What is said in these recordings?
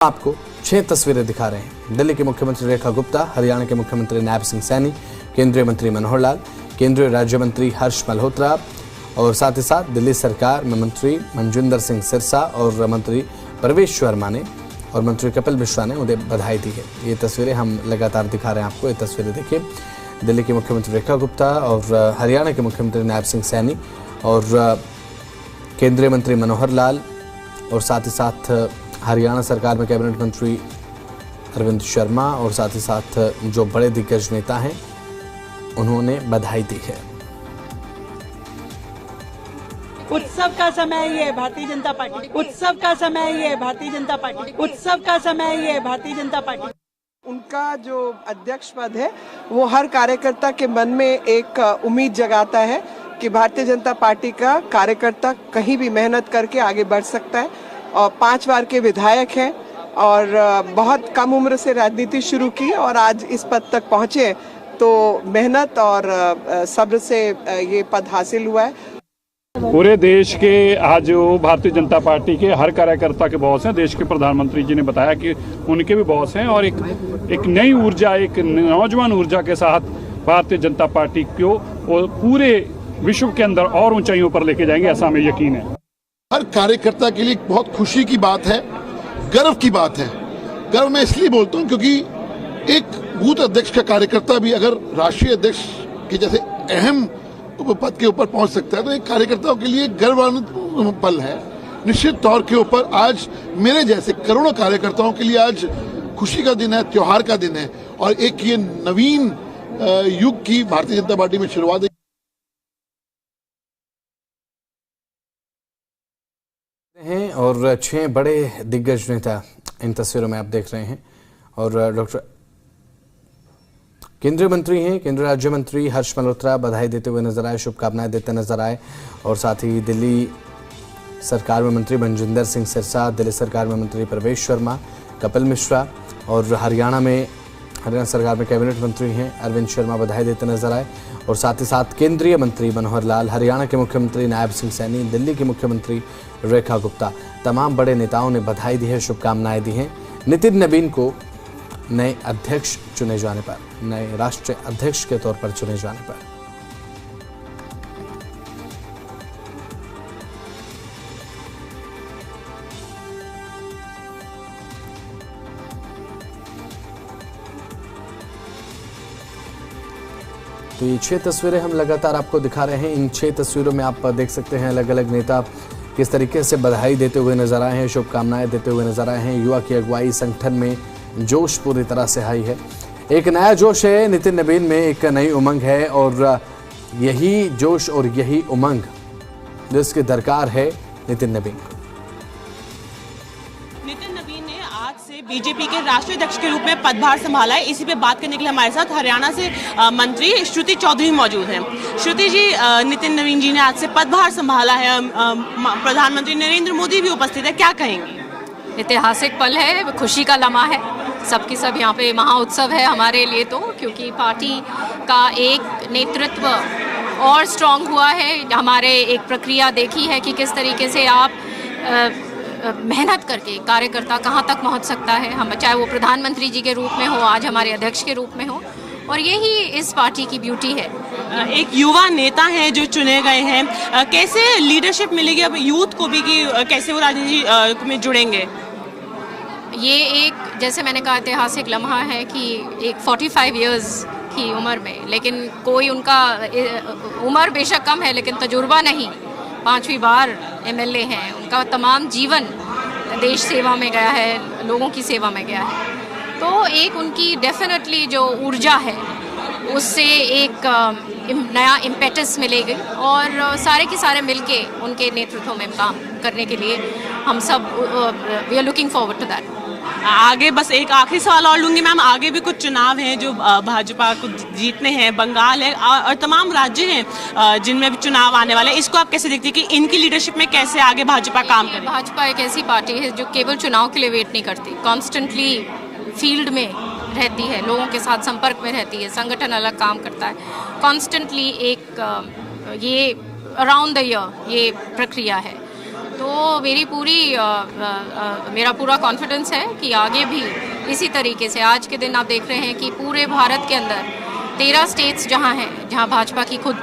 आपको 6 तस्वीरें दिखा रहे हैं। दिल्ली के मुख्यमंत्री रेखा गुप्ता, हरियाणा के मुख्यमंत्री नायब सिंह सैनी, केंद्रीय मंत्री मनोहर लाल, केंद्रीय राज्य मंत्री हर्ष मल्होत्रा और साथ ही साथ दिल्ली सरकार में मंत्री मनजिंदर सिंह सिरसा और मंत्री प्रवेश वर्मा ने और मंत्री कपिल मिश्रा ने उन्हें बधाई दी है। ये तस्वीरें हम लगातार दिखा रहे हैं आपको। ये तस्वीरें देखिए, दिल्ली की मुख्यमंत्री रेखा गुप्ता और हरियाणा के मुख्यमंत्री नायब सिंह सैनी और केंद्रीय मंत्री मनोहर लाल और साथ ही साथ हरियाणा सरकार में कैबिनेट मंत्री अरविंद शर्मा और साथ ही साथ जो बड़े दिग्गज नेता हैं उन्होंने बधाई दी है। उत्सव का समय ये भारतीय जनता पार्टी, उत्सव का समय ये भारतीय जनता पार्टी, उत्सव का समय ये भारतीय जनता पार्टी। उनका जो अध्यक्ष पद है वो हर कार्यकर्ता के मन में एक उम्मीद जगाता है कि भारतीय जनता पार्टी का कार्यकर्ता कहीं भी मेहनत करके आगे बढ़ सकता है। और 5 बार के विधायक हैं और बहुत कम उम्र से राजनीति शुरू की और आज इस पद तक पहुंचे, तो मेहनत और सब्र से ये पद हासिल हुआ है। पूरे देश के आज जो भारतीय जनता पार्टी के हर कार्यकर्ता के बॉस हैं, देश के प्रधानमंत्री जी ने बताया कि उनके भी बॉस हैं और एक नई ऊर्जा, एक नौजवान ऊर्जा के साथ भारतीय जनता पार्टी को पूरे विश्व के अंदर और ऊंचाइयों पर लेके जाएंगे, ऐसा हमें यकीन है। हर कार्यकर्ता के लिए बहुत खुशी की बात है, गर्व की बात है। गर्व मैं इसलिए बोलता हूँ क्योंकि एक बूथ अध्यक्ष का कार्यकर्ता भी अगर राष्ट्रीय अध्यक्ष के जैसे अहम पद के ऊपर पहुंच सकता है तो एक कार्यकर्ताओं के लिए गर्वान्वित पल है। निश्चित तौर के ऊपर आज मेरे जैसे करोड़ों कार्यकर्ताओं के लिए आज खुशी का दिन है, त्योहार का दिन है और एक ये नवीन युग की भारतीय जनता पार्टी में शुरुआत है। हैं और 6 बड़े दिग्गज नेता इन तस्वीरों में आप देख रहे हैं और डॉक्टर केंद्रीय मंत्री हैं, केंद्रीय राज्य मंत्री हर्ष मल्होत्रा बधाई देते हुए नजर आए, शुभकामनाएं देते नजर आए और साथ ही दिल्ली सरकार में मंत्री मनजिंदर सिंह सिरसा, दिल्ली सरकार में मंत्री प्रवेश वर्मा, कपिल मिश्रा और हरियाणा सरकार में कैबिनेट मंत्री हैं अरविंद शर्मा बधाई देते नजर आए और साथ ही साथ केंद्रीय मंत्री मनोहर लाल, हरियाणा के मुख्यमंत्री नायब सिंह सैनी, दिल्ली के मुख्यमंत्री रेखा गुप्ता, तमाम बड़े नेताओं ने बधाई दी है, शुभकामनाएं दी हैं नितिन नवीन को नए अध्यक्ष चुने जाने पर, नए राष्ट्रीय अध्यक्ष के तौर पर चुने जाने पर। तो ये 6 तस्वीरें हम लगातार आपको दिखा रहे हैं। इन 6 तस्वीरों में आप देख सकते हैं अलग अलग नेता किस तरीके से बधाई देते हुए नजर आए हैं, शुभकामनाएं देते हुए नजर आए हैं। युवा की अगुवाई, संगठन में जोश पूरी तरह से हाई है, एक नया जोश है नितिन नवीन में, एक नई उमंग है और यही जोश और यही उमंग जिसकी दरकार है नितिन नवीन को। नितिन नवीन ने आज से बीजेपी के राष्ट्रीय अध्यक्ष के रूप में पदभार संभाला है। इसी पे बात करने के लिए हमारे साथ हरियाणा से मंत्री श्रुति चौधरी मौजूद हैं। श्रुति जी, नितिन नवीन जी ने आज से पदभार संभाला है, प्रधानमंत्री नरेंद्र मोदी भी उपस्थित है, क्या कहेंगे? ऐतिहासिक पल है, खुशी का लम्हा है, सबकी सब यहाँ पे महाउत्सव है हमारे लिए तो, क्योंकि पार्टी का एक नेतृत्व और स्ट्रांग हुआ है। हमारे एक प्रक्रिया देखी है कि किस तरीके से आप मेहनत करके कार्यकर्ता कहाँ तक पहुँच सकता है, हम चाहे वो प्रधानमंत्री जी के रूप में हो, आज हमारे अध्यक्ष के रूप में हो, और यही इस पार्टी की ब्यूटी है। एक युवा नेता हैं जो चुने गए हैं, कैसे लीडरशिप मिलेगी अब यूथ को भी कि कैसे वो राजनीति में जुड़ेंगे? ये एक, जैसे मैंने कहा, ऐतिहासिक लम्हा है कि एक 45 इयर्स की उम्र में, लेकिन कोई उनका उम्र बेशक कम है लेकिन तजुर्बा नहीं, 5वीं बार MLA हैं, उनका तमाम जीवन देश सेवा में गया है, लोगों की सेवा में गया है, तो एक उनकी डेफिनेटली जो ऊर्जा है उससे एक नया इम्पेटस मिलेगी और सारे के सारे मिलके उनके नेतृत्व में काम करने के लिए हम सब we are looking forward to that. आगे बस एक आखिरी सवाल और लूंगी मैम, आगे भी कुछ चुनाव हैं जो भाजपा को जीतने हैं, बंगाल है और तमाम राज्य हैं जिनमें भी चुनाव आने वाले हैं, इसको आप कैसे देखते हैं कि इनकी लीडरशिप में कैसे आगे भाजपा काम करे? भाजपा एक ऐसी पार्टी है जो केवल चुनाव के लिए वेट नहीं करती, कॉन्स्टेंटली फील्ड में रहती है, लोगों के साथ संपर्क में रहती है, संगठन अलग काम करता है, कॉन्स्टेंटली एक ये अराउंड द ईयर ये प्रक्रिया है। तो तो मेरा पूरा कॉन्फिडेंस है कि आगे भी इसी तरीके से, आज के दिन आप देख रहे हैं कि पूरे भारत के अंदर 13 स्टेट्स जहां हैं, जहां भाजपा की खुद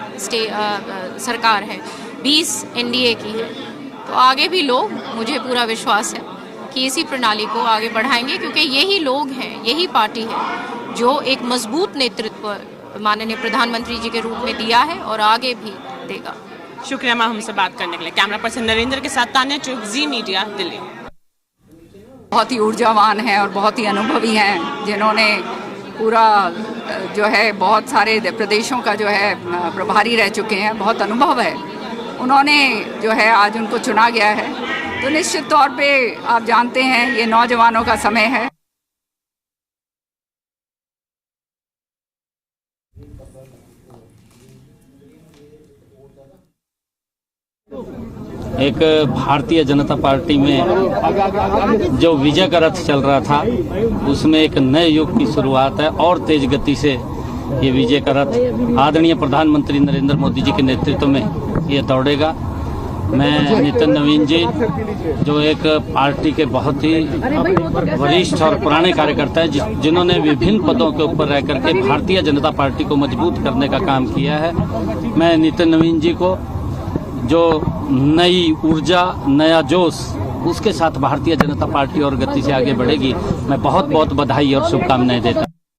सरकार है, 20 एनडीए की है, तो आगे भी लोग, मुझे पूरा विश्वास है कि इसी प्रणाली को आगे बढ़ाएंगे, क्योंकि यही लोग हैं, यही पार्टी है जो एक मजबूत नेतृत्व माननीय प्रधानमंत्री जी के रूप में दिया है और आगे भी देगा। शुक्रिया मैम हमसे बात करने के लिए। कैमरा पर्सन नरेंद्र के साथ तान्या चुग, जी मीडिया, दिल्ली। बहुत ही ऊर्जावान हैं और बहुत ही अनुभवी हैं, जिन्होंने पूरा जो है बहुत सारे प्रदेशों का जो है प्रभारी रह चुके हैं, बहुत अनुभव है। उन्होंने जो है आज उनको चुना गया है, तो निश्चित तौर पे आप जानते हैं ये नौजवानों का समय है। एक भारतीय जनता पार्टी में जो विजय का रथ चल रहा था, उसमें एक नए युग की शुरुआत है और तेज गति से ये विजय का रथ आदरणीय प्रधानमंत्री नरेंद्र मोदी जी के नेतृत्व में ये दौड़ेगा। मैं नितिन नवीन जी, जो एक पार्टी के बहुत ही वरिष्ठ और पुराने कार्यकर्ता हैं, जिन्होंने विभिन्न पदों के ऊपर रह करके भारतीय जनता पार्टी को मजबूत करने का काम किया है, मैं नितिन नवीन जी को जो नई ऊर्जा, नया जोश, उसके साथ भारतीय जनता पार्टी और गति से आगे बढ़ेगी, मैं बहुत बहुत बधाई और शुभकामनाएं देता हूं।